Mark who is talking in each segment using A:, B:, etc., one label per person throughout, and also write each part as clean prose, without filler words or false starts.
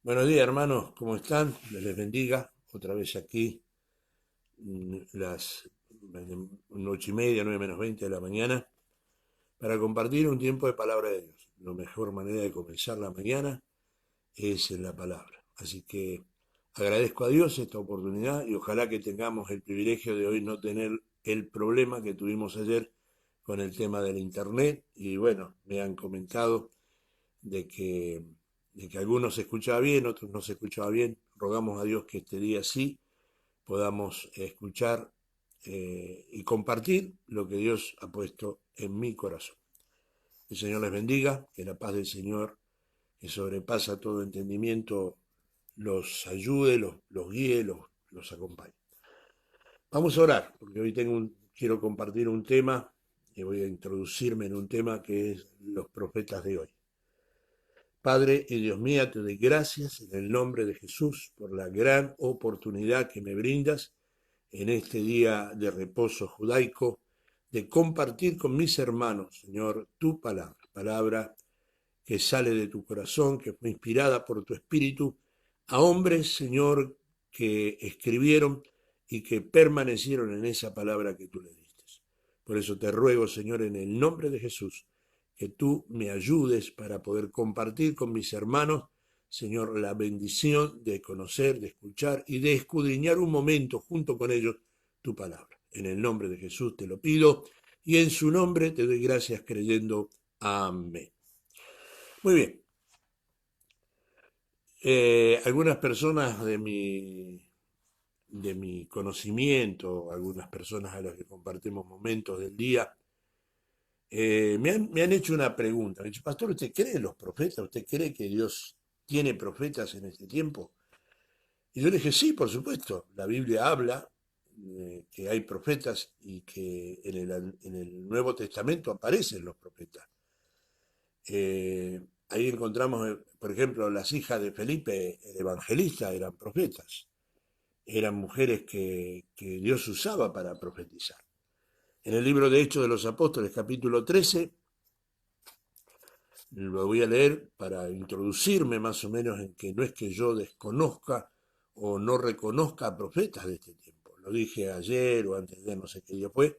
A: Buenos días, hermanos, ¿cómo están? Dios les bendiga. Otra vez aquí, las 8:30, 9:20 de la mañana, para compartir un tiempo de palabra de Dios. La mejor manera de comenzar la mañana es en la palabra. Así que agradezco a Dios esta oportunidad y ojalá que tengamos el privilegio de hoy no tener el problema que tuvimos ayer con el tema del internet. Y bueno, me han comentado de que, de que algunos se escuchaba bien, otros no se escuchaba bien. Rogamos a Dios que este día sí podamos escuchar y compartir lo que Dios ha puesto en mi corazón. El Señor les bendiga, que la paz del Señor, que sobrepasa todo entendimiento, los ayude, los guíe, los acompañe. Vamos a orar, porque hoy quiero compartir un tema y voy a introducirme en un tema que es los profetas de hoy. Padre y Dios mío, te doy gracias en el nombre de Jesús por la gran oportunidad que me brindas en este día de reposo judaico, de compartir con mis hermanos, Señor, tu palabra, palabra que sale de tu corazón, que fue inspirada por tu espíritu, a hombres, Señor, que escribieron y que permanecieron en esa palabra que tú le diste. Por eso te ruego, Señor, en el nombre de Jesús, que tú me ayudes para poder compartir con mis hermanos, Señor, la bendición de conocer, de escuchar y de escudriñar un momento junto con ellos tu palabra. En el nombre de Jesús te lo pido y en su nombre te doy gracias creyendo. Amén. Muy bien. Algunas personas de mi conocimiento, algunas personas a las que compartimos momentos del día, me han hecho una pregunta. Me han dicho, pastor, ¿usted cree en los profetas? ¿Usted cree que Dios tiene profetas en este tiempo? Y yo le dije, sí, por supuesto. La Biblia habla que hay profetas y que en el Nuevo Testamento aparecen los profetas. Ahí encontramos, por ejemplo, las hijas de Felipe, el evangelista, eran profetas. Eran mujeres que Dios usaba para profetizar. En el libro de Hechos de los Apóstoles, capítulo 13, lo voy a leer para introducirme más o menos en que no es que yo desconozca o no reconozca a profetas de este tiempo. Lo dije ayer o antes de no sé qué día fue,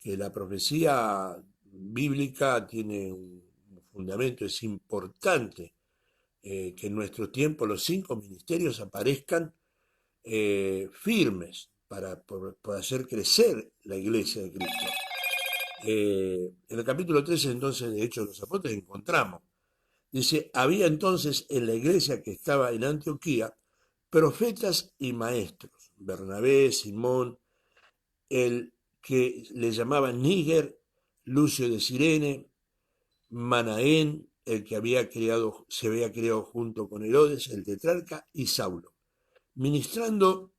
A: que la profecía bíblica tiene un fundamento, es importante que en nuestro tiempo los 5 ministerios aparezcan firmes para hacer crecer la iglesia de Cristo. En el capítulo 13 entonces de Hechos de los Apóstoles encontramos, dice, había entonces en la iglesia que estaba en Antioquía profetas y maestros, Bernabé, Simón, el que le llamaban Níger, Lucio de Cirene, Manaén, el que se había criado junto con Herodes, el tetrarca, y Saulo. Ministrando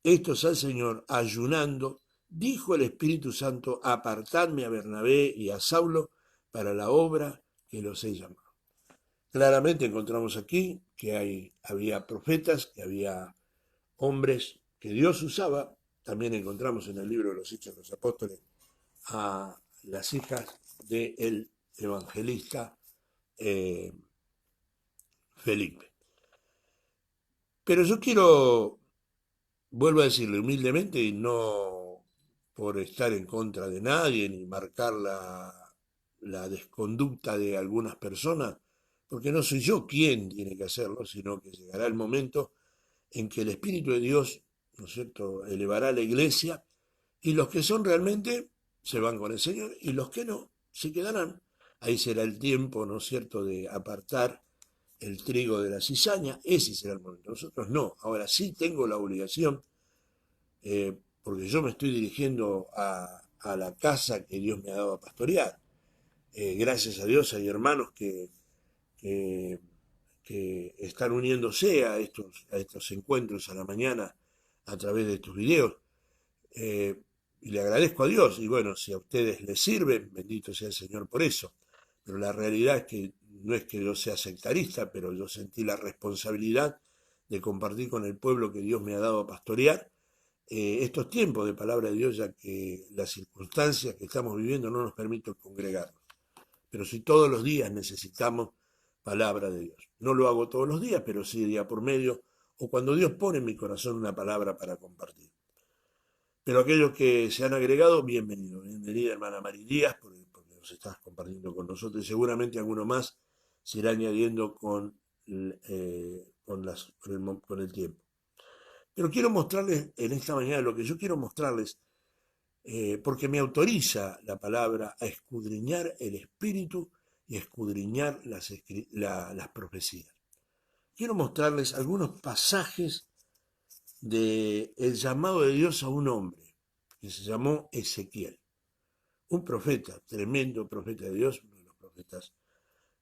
A: estos al Señor, ayunando, dijo el Espíritu Santo, apartadme a Bernabé y a Saulo para la obra que los he llamado. Claramente encontramos aquí que había profetas, que había hombres que Dios usaba. También encontramos en el libro de los Hechos de los Apóstoles a las hijas del evangelista eh, Felipe. Pero yo vuelvo a decirle humildemente y no por estar en contra de nadie ni marcar la desconducta de algunas personas, porque no soy yo quien tiene que hacerlo, sino que llegará el momento en que el Espíritu de Dios, ¿no es cierto?, elevará a la iglesia y los que son realmente se van con el Señor y los que no se quedarán. Ahí será el tiempo, ¿no es cierto?, de apartar el trigo de la cizaña, ese será el momento. Nosotros no. Ahora sí tengo la obligación, porque yo me estoy dirigiendo a la casa que Dios me ha dado a pastorear. Gracias a Dios hay hermanos que, que están uniéndose a estos encuentros a la mañana a través de estos videos. Eh, y le agradezco a Dios. Y bueno, si a ustedes les sirve, bendito sea el Señor por eso. Pero la realidad es que no es que yo sea sectarista, pero yo sentí la responsabilidad de compartir con el pueblo que Dios me ha dado a pastorear estos tiempos de palabra de Dios, ya que las circunstancias que estamos viviendo no nos permiten congregarnos. Pero si todos los días necesitamos palabra de Dios. No lo hago todos los días, pero sí día por medio, o cuando Dios pone en mi corazón una palabra para compartir. Pero aquellos que se han agregado, bienvenido. Bienvenida, hermana Mari Díaz, porque nos estás compartiendo con nosotros y seguramente alguno más se irá añadiendo con el tiempo. Pero quiero mostrarles en esta mañana lo que yo quiero mostrarles, porque me autoriza la palabra a escudriñar el espíritu y a escudriñar las profecías. Quiero mostrarles algunos pasajes del llamado de Dios a un hombre que se llamó Ezequiel, un profeta, tremendo profeta de Dios, uno de los profetas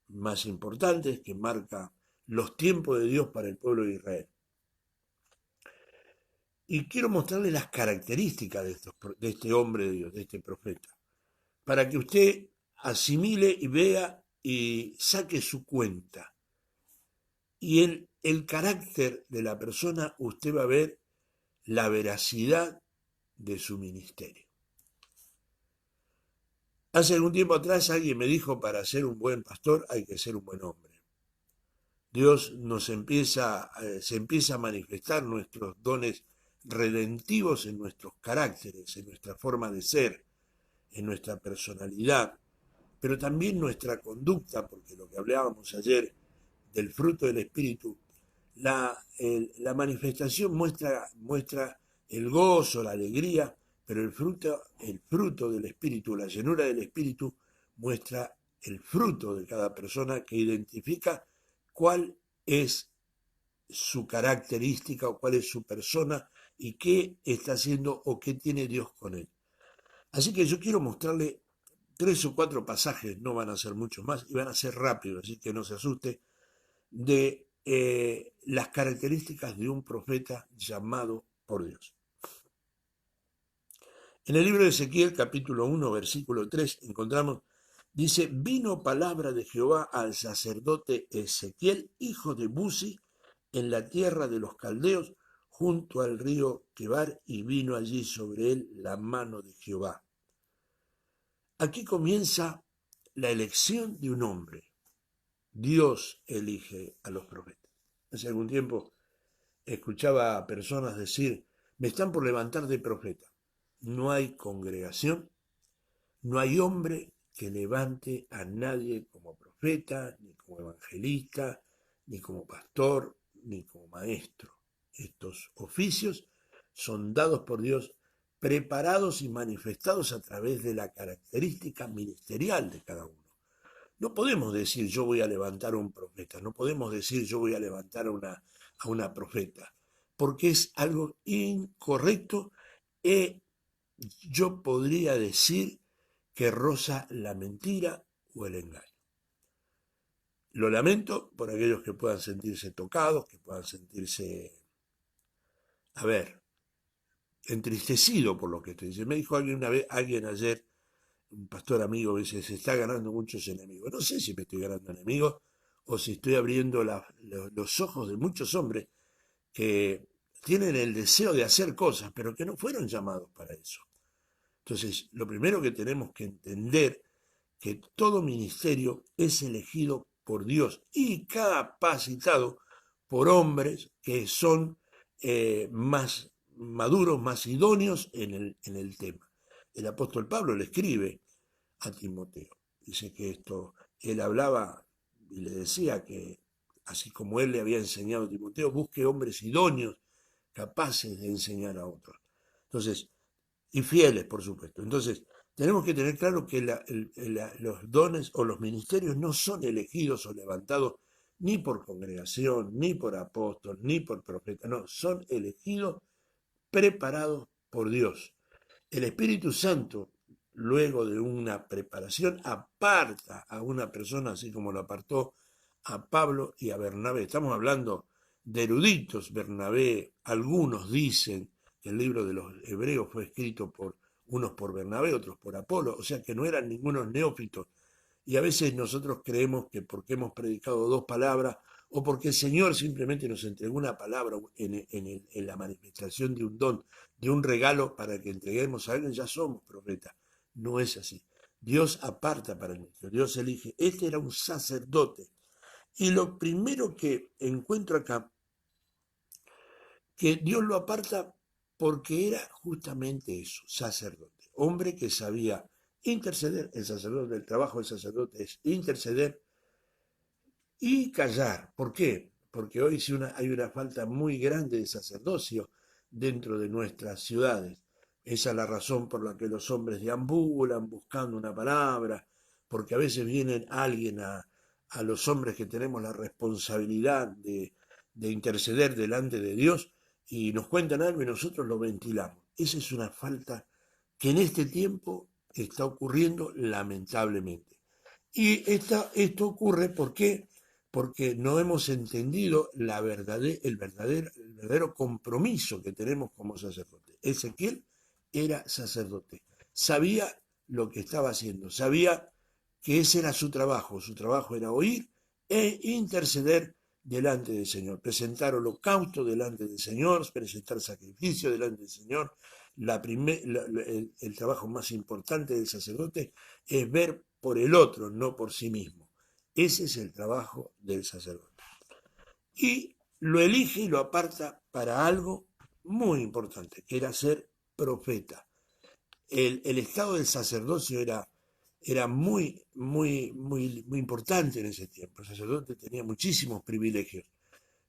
A: más importantes que marca los tiempos de Dios para el pueblo de Israel. Y quiero mostrarle las características de este hombre de Dios, de este profeta, para que usted asimile y vea y saque su cuenta. Y en el carácter de la persona usted va a ver la veracidad de su ministerio. Hace algún tiempo atrás alguien me dijo, para ser un buen pastor hay que ser un buen hombre. Dios se empieza a manifestar nuestros dones redentivos en nuestros caracteres, en nuestra forma de ser, en nuestra personalidad, pero también nuestra conducta, porque lo que hablábamos ayer del fruto del Espíritu, la manifestación muestra el gozo, la alegría, pero el fruto del Espíritu, la llenura del Espíritu, muestra el fruto de cada persona que identifica cuál es su característica o cuál es su persona y qué está haciendo o qué tiene Dios con él. Así que yo quiero mostrarle 3 o 4 pasajes, no van a ser muchos más y van a ser rápidos, así que no se asuste, de las características de un profeta llamado por Dios. En el libro de Ezequiel, capítulo 1, versículo 3, encontramos, dice, vino palabra de Jehová al sacerdote Ezequiel, hijo de Buzi, en la tierra de los caldeos, junto al río Quebar, y vino allí sobre él la mano de Jehová. Aquí comienza la elección de un hombre. Dios elige a los profetas. Hace algún tiempo escuchaba a personas decir, me están por levantar de profeta. No hay congregación, no hay hombre que levante a nadie como profeta, ni como evangelista, ni como pastor, ni como maestro. Estos oficios son dados por Dios, preparados y manifestados a través de la característica ministerial de cada uno. No podemos decir yo voy a levantar a un profeta, no podemos decir yo voy a levantar a una profeta, porque es algo incorrecto e yo podría decir que roza la mentira o el engaño. Lo lamento por aquellos que puedan sentirse tocados, que puedan sentirse, entristecidos por lo que estoy diciendo. Me dijo alguien ayer, un pastor amigo, dice, se está ganando muchos enemigos. No sé si me estoy ganando enemigos o si estoy abriendo los ojos de muchos hombres que tienen el deseo de hacer cosas, pero que no fueron llamados para eso. Entonces, lo primero que tenemos que entender que todo ministerio es elegido por Dios y capacitado por hombres que son más maduros, más idóneos en el tema. El apóstol Pablo le escribe a Timoteo. Dice que él hablaba y le decía que, así como él le había enseñado a Timoteo, busque hombres idóneos, capaces de enseñar a otros. Entonces, y fieles, por supuesto. Entonces, tenemos que tener claro que los dones o los ministerios no son elegidos o levantados ni por congregación, ni por apóstol, ni por profeta, no, son elegidos, preparados por Dios. El Espíritu Santo, luego de una preparación, aparta a una persona, así como lo apartó a Pablo y a Bernabé. Estamos hablando de eruditos. Bernabé, algunos dicen que el libro de los Hebreos fue escrito por unos por Bernabé, otros por Apolo, o sea que no eran ningunos neófitos. Y a veces nosotros creemos que porque hemos predicado 2 palabras o porque el Señor simplemente nos entregó una palabra en la manifestación de un don, de un regalo para que entreguemos a alguien, ya somos profetas. No es así. Dios aparta para el ministerio, Dios elige. Este era un sacerdote. Y lo primero que encuentro acá, que Dios lo aparta porque era justamente eso, sacerdote, hombre que sabía interceder, el sacerdote, el trabajo del sacerdote es interceder y callar. ¿Por qué? Porque hoy sí hay una falta muy grande de sacerdocio dentro de nuestras ciudades. Esa es la razón por la que los hombres deambulan buscando una palabra, porque a veces vienen alguien a los hombres que tenemos la responsabilidad de interceder delante de Dios y nos cuentan algo y nosotros lo ventilamos. Esa es una falta que en este tiempo está ocurriendo lamentablemente. Y esto ocurre ¿por qué? Porque no hemos entendido el verdadero compromiso que tenemos como sacerdote. Ezequiel era sacerdote, sabía lo que estaba haciendo, sabía que ese era su trabajo era oír e interceder delante del Señor, presentar holocausto delante del Señor, presentar sacrificio delante del Señor. El trabajo más importante del sacerdote es ver por el otro, no por sí mismo. Ese es el trabajo del sacerdote. Y lo elige y lo aparta para algo muy importante, que era ser profeta. El estado del sacerdocio era muy importante en ese tiempo. El sacerdote tenía muchísimos privilegios,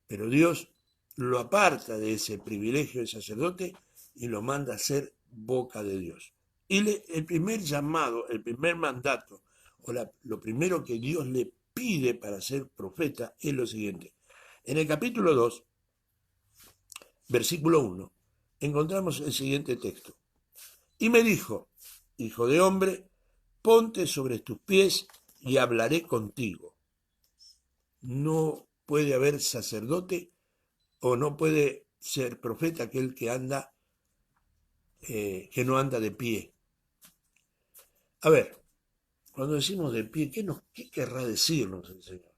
A: pero Dios lo aparta de ese privilegio del sacerdote y lo manda a ser boca de Dios. Y el primer llamado, el primer mandato, lo primero que Dios le pide para ser profeta es lo siguiente. En el capítulo 2, versículo 1, encontramos el siguiente texto. Y me dijo, hijo de hombre, ponte sobre tus pies y hablaré contigo. No puede haber sacerdote o no puede ser profeta aquel que anda, que no anda de pie. A ver, cuando decimos de pie, ¿qué querrá decirnos el Señor?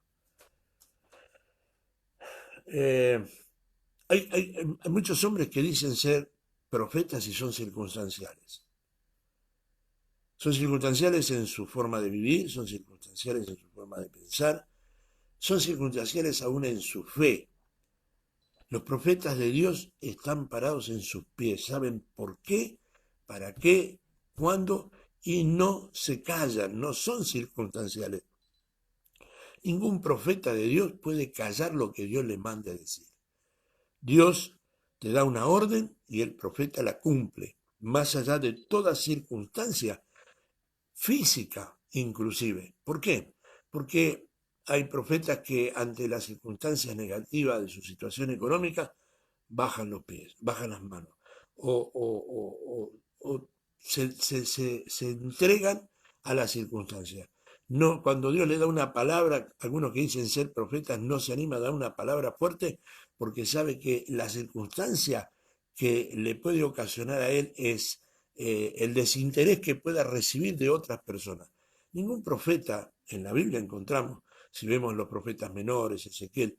A: Eh, hay muchos hombres que dicen ser profetas y son circunstanciales. Son circunstanciales en su forma de vivir, son circunstanciales en su forma de pensar, son circunstanciales aún en su fe. Los profetas de Dios están parados en sus pies, saben por qué, para qué, cuándo, y no se callan, no son circunstanciales. Ningún profeta de Dios puede callar lo que Dios le manda decir. Dios te da una orden y el profeta la cumple, más allá de toda circunstancia física inclusive. ¿Por qué? Porque hay profetas que ante las circunstancias negativas de su situación económica bajan los pies, bajan las manos, o se entregan a las circunstancias. No, cuando Dios le da una palabra, algunos que dicen ser profetas no se animan a dar una palabra fuerte porque sabe que la circunstancia que le puede ocasionar a él es el desinterés que pueda recibir de otras personas. Ningún profeta en la Biblia encontramos, si vemos los profetas menores, Ezequiel,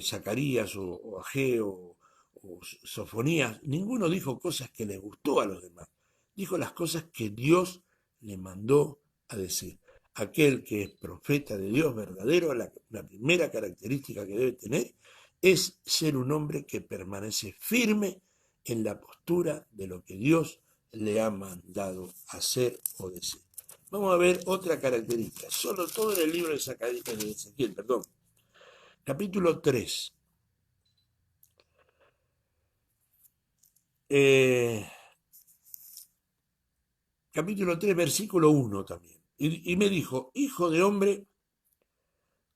A: Zacarías o Ageo o Sofonías, ninguno dijo cosas que les gustó a los demás. Dijo las cosas que Dios le mandó a decir. Aquel que es profeta de Dios verdadero, la primera característica que debe tener es ser un hombre que permanece firme en la postura de lo que Dios le ha mandado hacer o decir. Vamos a ver otra característica, solo todo en el libro de Ezequiel, perdón. Capítulo 3. Capítulo 3, versículo 1 también. Y me dijo, hijo de hombre,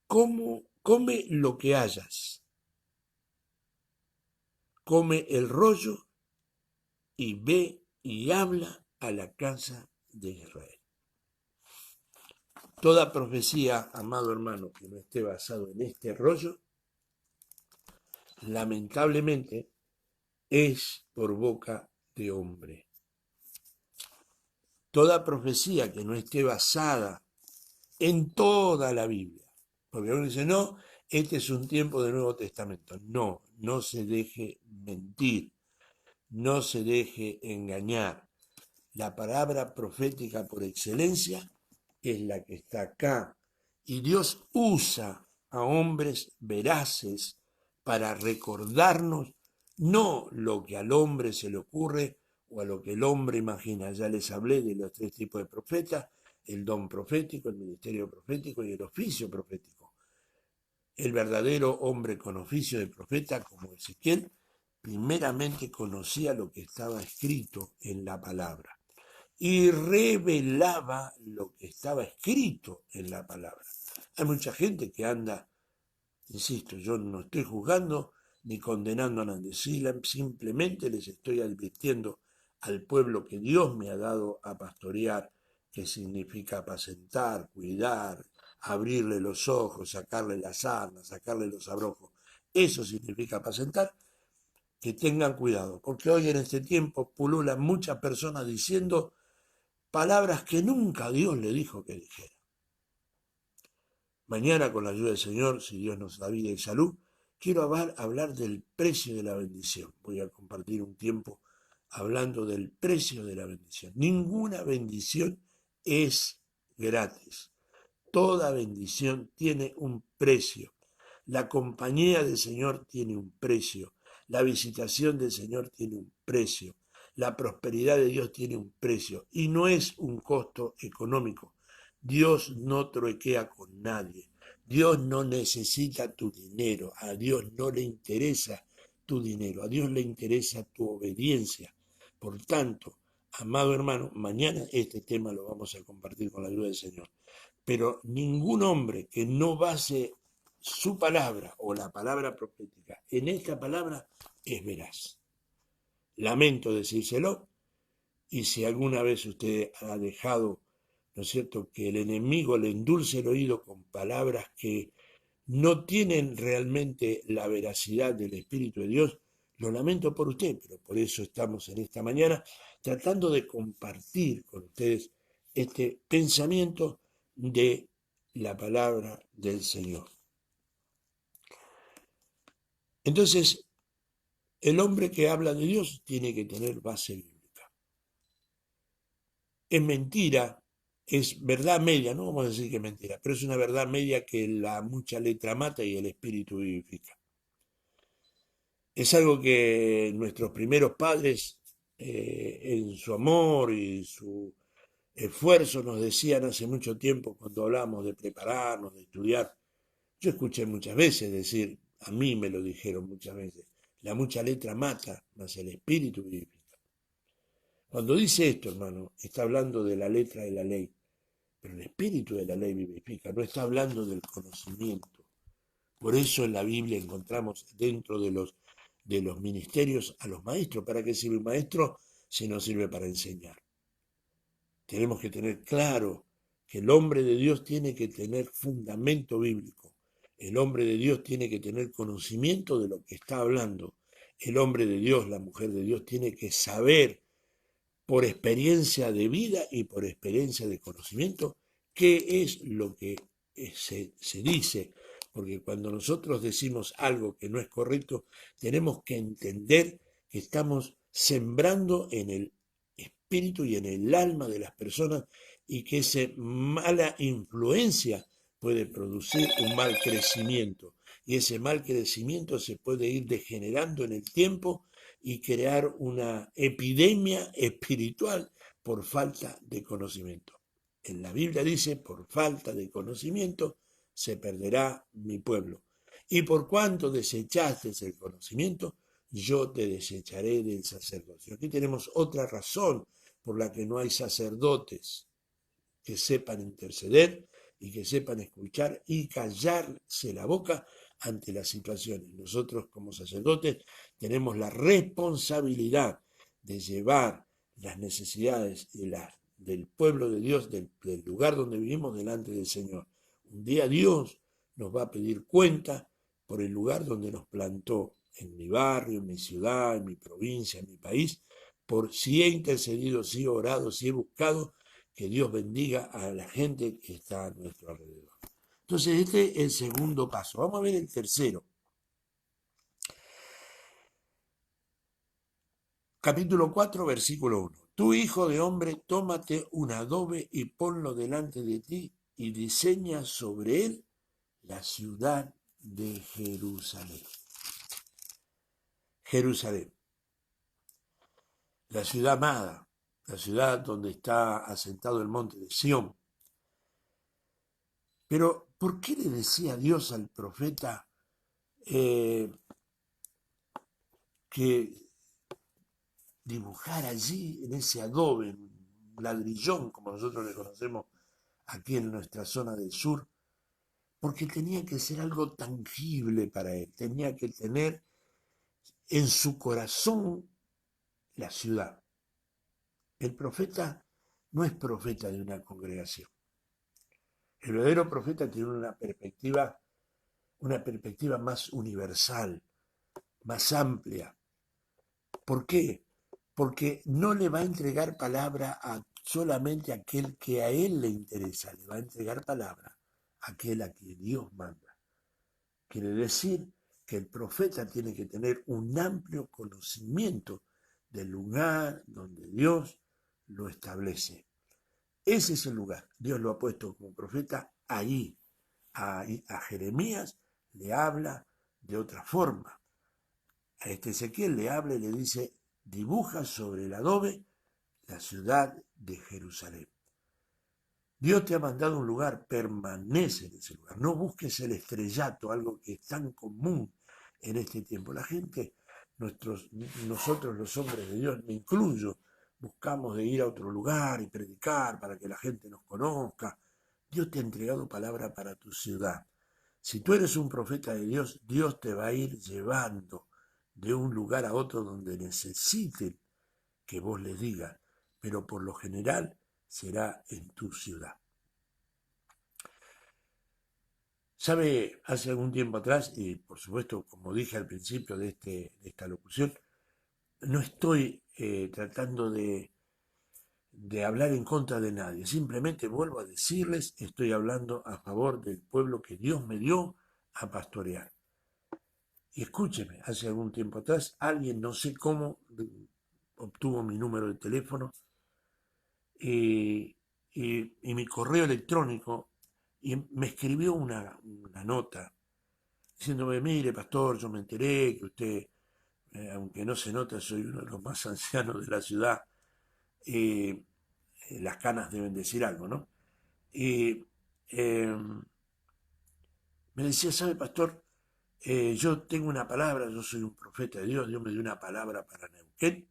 A: come lo que hayas. Come el rollo y ve y habla a la casa de Israel. Toda profecía, amado hermano, que no esté basado en este rollo, lamentablemente es por boca de hombre. Toda profecía que no esté basada en toda la Biblia, porque uno dice, no, este es un tiempo de Nuevo Testamento. No, no se deje mentir, no se deje engañar. La palabra profética por excelencia es la que está acá. Y Dios usa a hombres veraces para recordarnos no lo que al hombre se le ocurre o a lo que el hombre imagina. Ya les hablé de los 3 tipos de profetas: el don profético, el ministerio profético y el oficio profético. El verdadero hombre con oficio de profeta, como Ezequiel, primeramente conocía lo que estaba escrito en la palabra y revelaba lo que estaba escrito en la palabra. Hay mucha gente que anda, insisto, yo no estoy juzgando ni condenando a nadie, simplemente les estoy advirtiendo al pueblo que Dios me ha dado a pastorear, que significa apacentar, cuidar, abrirle los ojos, sacarle las armas, sacarle los abrojos. Eso significa apacentar, que tengan cuidado, porque hoy en este tiempo pululan muchas personas diciendo palabras que nunca Dios le dijo que dijera. Mañana, con la ayuda del Señor, si Dios nos da vida y salud, quiero hablar del precio de la bendición. Voy a compartir un tiempo hablando del precio de la bendición. Ninguna bendición es gratis. Toda bendición tiene un precio. La compañía del Señor tiene un precio. La visitación del Señor tiene un precio. La prosperidad de Dios tiene un precio. Y no es un costo económico. Dios no truequea con nadie. Dios no necesita tu dinero. A Dios no le interesa tu dinero. A Dios le interesa tu obediencia. Por tanto, amado hermano, mañana este tema lo vamos a compartir con la ayuda del Señor. Pero ningún hombre que no base su palabra o la palabra profética en esta palabra es veraz. Lamento decírselo, y si alguna vez usted ha dejado, ¿no es cierto?, que el enemigo le endulce el oído con palabras que no tienen realmente la veracidad del Espíritu de Dios, lo lamento por usted, pero por eso estamos en esta mañana tratando de compartir con ustedes este pensamiento de la palabra del Señor. Entonces, el hombre que habla de Dios tiene que tener base bíblica. Es mentira, es verdad media, no vamos a decir que es mentira, pero es una verdad media que la mucha letra mata y el espíritu vivifica. Es algo que nuestros primeros padres, en su amor y su esfuerzo, nos decían hace mucho tiempo cuando hablamos de prepararnos, de estudiar. Yo escuché muchas veces decir, a mí me lo dijeron muchas veces, la mucha letra mata, mas el espíritu vivifica. Cuando dice esto, hermano, está hablando de la letra de la ley, pero el espíritu de la ley vivifica, no está hablando del conocimiento. Por eso en la Biblia encontramos dentro de los ministerios a los maestros. ¿Para qué sirve un maestro si no sirve para enseñar? Tenemos que tener claro que el hombre de Dios tiene que tener fundamento bíblico. El hombre de Dios tiene que tener conocimiento de lo que está hablando. El hombre de Dios, la mujer de Dios, tiene que saber por experiencia de vida y por experiencia de conocimiento qué es lo que se dice. Porque cuando nosotros decimos algo que no es correcto, tenemos que entender que estamos sembrando en el espíritu y en el alma de las personas, y que esa mala influencia puede producir un mal crecimiento, y ese mal crecimiento se puede ir degenerando en el tiempo y crear una epidemia espiritual por falta de conocimiento. En la Biblia dice, por falta de conocimiento se perderá mi pueblo. Y por cuanto desechaste el conocimiento, yo te desecharé del sacerdocio. Aquí tenemos otra razón por la que no hay sacerdotes que sepan interceder y que sepan escuchar y callarse la boca ante las situaciones. Nosotros como sacerdotes tenemos la responsabilidad de llevar las necesidades del pueblo de Dios, del lugar donde vivimos, delante del Señor. Un día Dios nos va a pedir cuenta por el lugar donde nos plantó, en mi barrio, en mi ciudad, en mi provincia, en mi país, por si he intercedido, si he orado, si he buscado que Dios bendiga a la gente que está a nuestro alrededor. Entonces, este es el segundo paso. Vamos a ver el tercero. Capítulo 4, versículo 1. Tú, hijo de hombre, tómate un adobe y ponlo delante de ti y diseña sobre él la ciudad de Jerusalén. Jerusalén, la ciudad amada, la ciudad donde está asentado el monte de Sión. Pero, ¿por qué le decía Dios al profeta que dibujar allí en ese adobe, un ladrillón, como nosotros le conocemos aquí en nuestra zona del sur? Porque tenía que ser algo tangible para él, tenía que tener en su corazón la ciudad. El profeta no es profeta de una congregación. El verdadero profeta tiene una perspectiva más universal, más amplia. ¿Por qué? Porque no le va a entregar palabra a solamente a aquel que a él le interesa, le va a entregar palabra a aquel a quien Dios manda. Quiere decir que el profeta tiene que tener un amplio conocimiento del lugar donde Dios lo establece. Ese es el lugar. Dios lo ha puesto como profeta allí. A Jeremías le habla de otra forma. A Ezequiel le habla y le dice, dibuja sobre el adobe la ciudad de Jerusalén. Dios te ha mandado un lugar, permanece en ese lugar. No busques el estrellato, algo que es tan común en este tiempo. La gente, nosotros los hombres de Dios, me incluyo, buscamos de ir a otro lugar y predicar para que la gente nos conozca. Dios te ha entregado palabra para tu ciudad. Si tú eres un profeta de Dios, Dios te va a ir llevando de un lugar a otro donde necesiten que vos les digas, pero por lo general será en tu ciudad. Sabe, hace algún tiempo atrás, y por supuesto, como dije al principio de esta locución, no estoy tratando de hablar en contra de nadie, simplemente vuelvo a decirles, estoy hablando a favor del pueblo que Dios me dio a pastorear. Y escúcheme, hace algún tiempo atrás, alguien, no sé cómo, obtuvo mi número de teléfono y mi correo electrónico y me escribió una nota diciéndome, mire, pastor, yo me enteré que usted, aunque no se nota, soy uno de los más ancianos de la ciudad, eh, las canas deben decir algo, ¿no? Y eh, me decía, ¿sabe, pastor? Yo tengo una palabra, yo soy un profeta de Dios, Dios me dio una palabra para Neuquén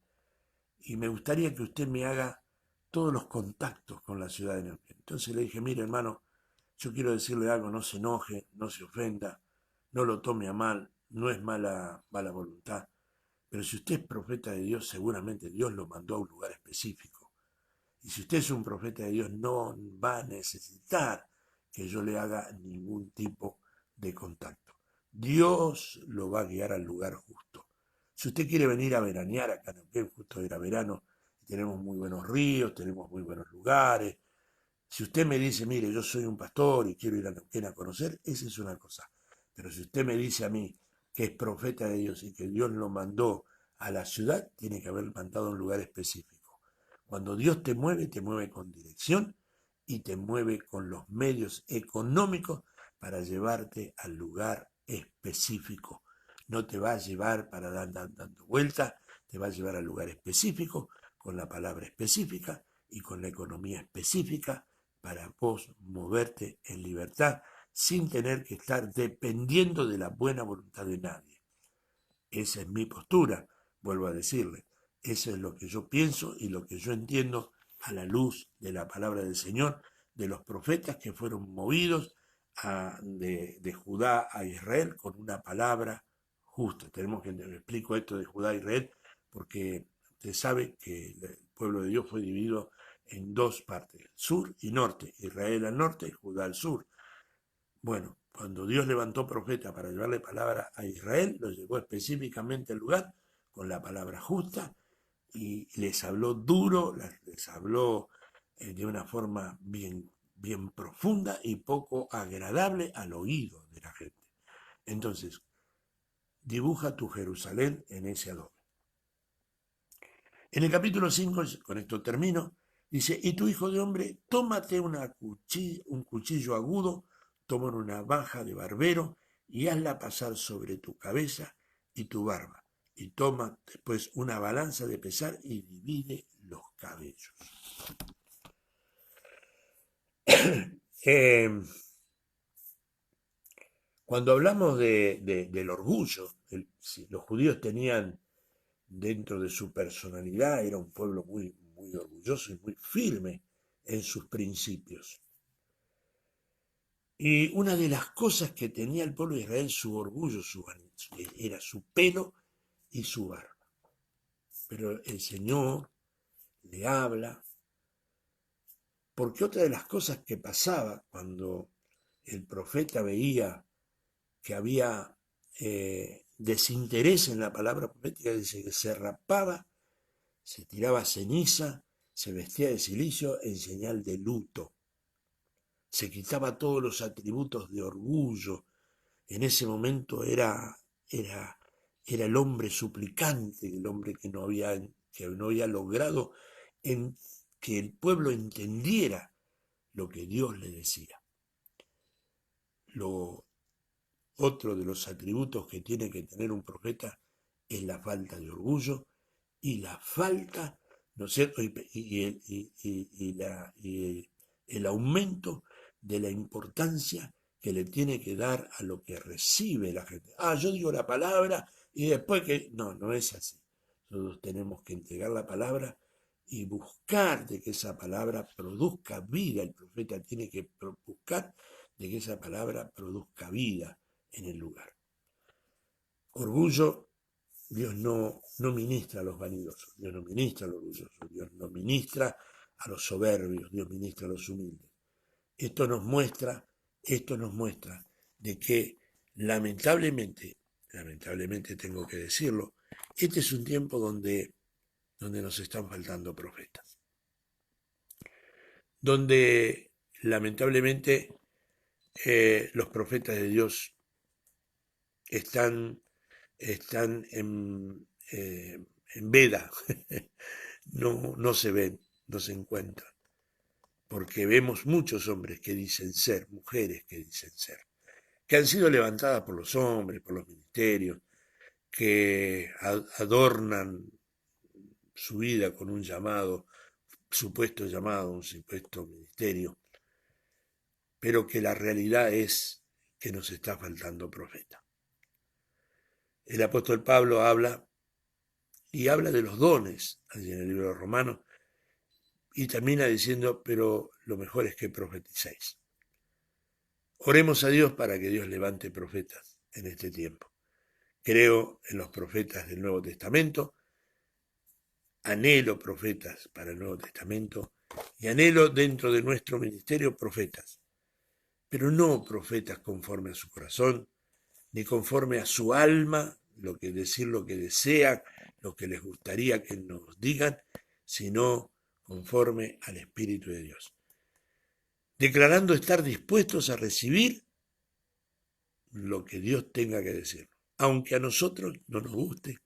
A: y me gustaría que usted me haga todos los contactos con la ciudad de Neuquén. Entonces le dije, mire, hermano, yo quiero decirle algo, no se enoje, no se ofenda, no lo tome a mal, no es mala voluntad, pero si usted es profeta de Dios, seguramente Dios lo mandó a un lugar específico. Y si usted es un profeta de Dios, no va a necesitar que yo le haga ningún tipo de contacto. Dios lo va a guiar al lugar justo. Si usted quiere venir a veranear acá en Neuquén, justo era verano, tenemos muy buenos ríos, tenemos muy buenos lugares. Si usted me dice, mire, yo soy un pastor y quiero ir a Neuquén a conocer, esa es una cosa. Pero si usted me dice a mí que es profeta de Dios y que Dios lo mandó a la ciudad, tiene que haber mandado a un lugar específico. Cuando Dios te mueve con dirección y te mueve con los medios económicos para llevarte al lugar específico. No te va a llevar para dar dando vueltas, te va a llevar al lugar específico, con la palabra específica y con la economía específica para vos moverte en libertad sin tener que estar dependiendo de la buena voluntad de nadie. Esa es mi postura, vuelvo a decirle. Eso es lo que yo pienso y lo que yo entiendo a la luz de la palabra del Señor, de los profetas que fueron movidos de Judá a Israel con una palabra justa. Tenemos que explico esto de Judá a Israel porque usted sabe que el pueblo de Dios fue dividido en dos partes, sur y norte, Israel al norte y Judá al sur. Bueno, cuando Dios levantó profeta para llevarle palabra a Israel, lo llevó específicamente al lugar con la palabra justa y les habló duro, les habló de una forma bien profunda y poco agradable al oído de la gente. Entonces, dibuja tu Jerusalén en ese adobe. En el capítulo 5, con esto termino, dice, y tu hijo de hombre, tómate un cuchillo agudo, toma una navaja de barbero y hazla pasar sobre tu cabeza y tu barba, y toma después una balanza de pesar y divide los cabellos. Eh, Cuando hablamos del orgullo, si los judíos tenían dentro de su personalidad, era un pueblo muy, muy orgulloso y muy firme en sus principios. Y una de las cosas que tenía el pueblo de Israel, su orgullo, era su pelo y su barba. Pero el Señor le habla, porque otra de las cosas que pasaba cuando el profeta veía que había desinterés en la palabra profética, dice que se rapaba, se tiraba ceniza, se vestía de cilicio en señal de luto, se quitaba todos los atributos de orgullo. En ese momento era el hombre suplicante, el hombre que no había logrado que el pueblo entendiera lo que Dios le decía. Otro de los atributos que tiene que tener un profeta es la falta de orgullo y la falta, ¿no es cierto? Y el aumento de la importancia que le tiene que dar a lo que recibe la gente. Yo digo la palabra y después que... No, no es así. Nosotros tenemos que entregar la palabra y buscar de que esa palabra produzca vida. El profeta tiene que buscar de que esa palabra produzca vida en el lugar. Orgullo, Dios no ministra a los vanidosos, Dios no ministra a los orgullosos, Dios no ministra a los soberbios, Dios ministra a los humildes. Esto nos muestra de que lamentablemente tengo que decirlo, este es un tiempo donde nos están faltando profetas, donde lamentablemente los profetas de Dios están en veda, no se ven, no se encuentran, porque vemos muchos hombres que dicen ser, mujeres que dicen ser, que han sido levantadas por los hombres, por los ministerios, que adornan su vida con un supuesto llamado, un supuesto ministerio, pero que la realidad es que nos está faltando profeta. El apóstol Pablo habla de los dones, allí en el libro de Romanos, y termina diciendo, pero lo mejor es que profeticéis. Oremos a Dios para que Dios levante profetas en este tiempo. Creo en los profetas del Nuevo Testamento, anhelo profetas para el Nuevo Testamento y anhelo dentro de nuestro ministerio profetas, pero no profetas conforme a su corazón, ni conforme a su alma, decir lo que desean, lo que les gustaría que nos digan, sino conforme al Espíritu de Dios. Declarando estar dispuestos a recibir lo que Dios tenga que decir, aunque a nosotros no nos guste,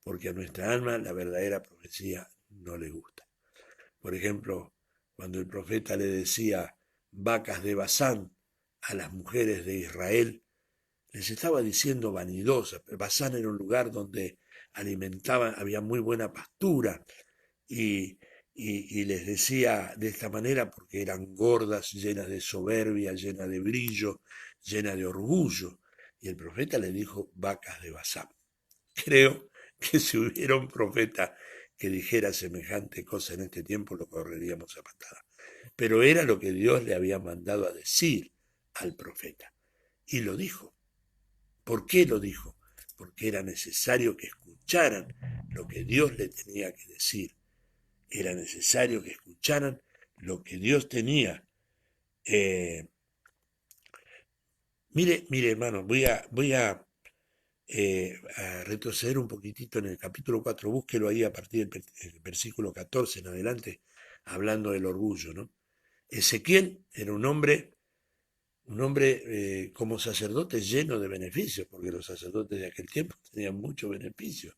A: porque a nuestra alma la verdadera profecía no le gusta. Por ejemplo, cuando el profeta le decía vacas de Basán a las mujeres de Israel, les estaba diciendo vanidosas. Basán era un lugar donde alimentaban, había muy buena pastura, y les decía de esta manera porque eran gordas, llenas de soberbia, llenas de brillo, llenas de orgullo. Y el profeta le dijo vacas de Basán. Creo que si hubiera un profeta que dijera semejante cosa en este tiempo, lo correríamos a patada. Pero era lo que Dios le había mandado a decir al profeta. Y lo dijo. ¿Por qué lo dijo? Porque era necesario que escucharan lo que Dios le tenía que decir. Era necesario que escucharan lo que Dios tenía. Mire, hermano, voy a retroceder un poquitito en el capítulo 4, búsquelo ahí a partir del versículo 14 en adelante, hablando del orgullo, ¿no? Ezequiel era un hombre como sacerdote lleno de beneficios, porque los sacerdotes de aquel tiempo tenían muchos beneficios.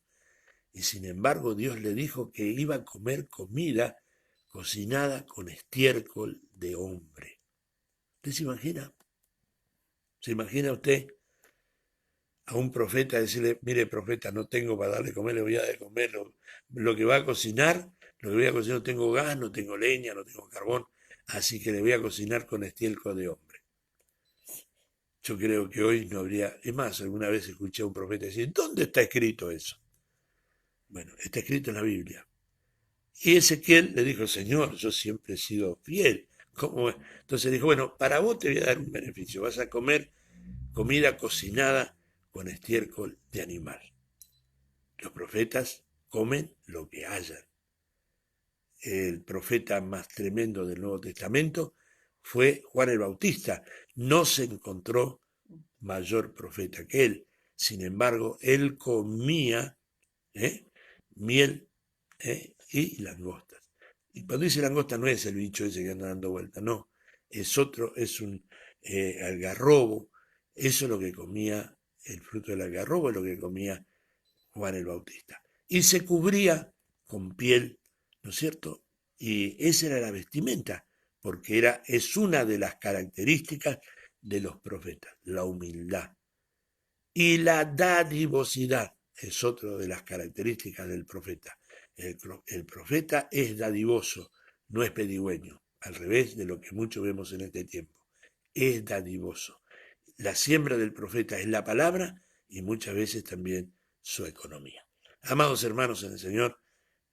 A: Y sin embargo Dios le dijo que iba a comer comida cocinada con estiércol de hombre. ¿Usted se imagina? ¿Se imagina usted a un profeta decirle, mire profeta, no tengo para darle de comer, le voy a dar de comer lo que va a cocinar, lo que voy a cocinar, no tengo gas, no tengo leña, no tengo carbón, así que le voy a cocinar con estiércol de hombre? Yo creo que hoy no habría, es más, alguna vez escuché a un profeta decir, ¿dónde está escrito eso? Bueno, está escrito en la Biblia. Y Ezequiel le dijo, Señor, yo siempre he sido fiel. ¿Cómo es? Entonces dijo, bueno, para vos te voy a dar un beneficio, vas a comer comida cocinada con estiércol de animal. Los profetas comen lo que hayan. El profeta más tremendo del Nuevo Testamento fue Juan el Bautista. No se encontró mayor profeta que él. Sin embargo, él comía miel y langostas. Y cuando dice langosta no es el bicho ese que anda dando vuelta, no. Es otro, es un algarrobo. Eso es lo que comía, el fruto del algarrobo es lo que comía Juan el Bautista. Y se cubría con piel, ¿no es cierto? Y esa era la vestimenta, porque es una de las características de los profetas, la humildad. Y la dadivosidad es otra de las características del profeta. El profeta es dadivoso, no es pedigüeño, al revés de lo que muchos vemos en este tiempo. Es dadivoso. La siembra del profeta es la palabra y muchas veces también su economía. Amados hermanos en el Señor,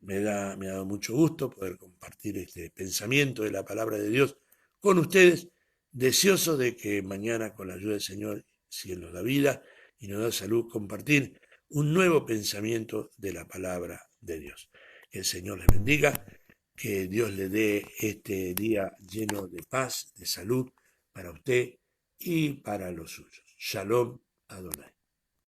A: me ha dado mucho gusto poder compartir este pensamiento de la palabra de Dios con ustedes, deseoso de que mañana, con la ayuda del Señor, si Él nos da vida y nos da salud, compartir un nuevo pensamiento de la palabra de Dios. Que el Señor les bendiga, que Dios le dé este día lleno de paz, de salud para usted y para los suyos. Shalom Adonai.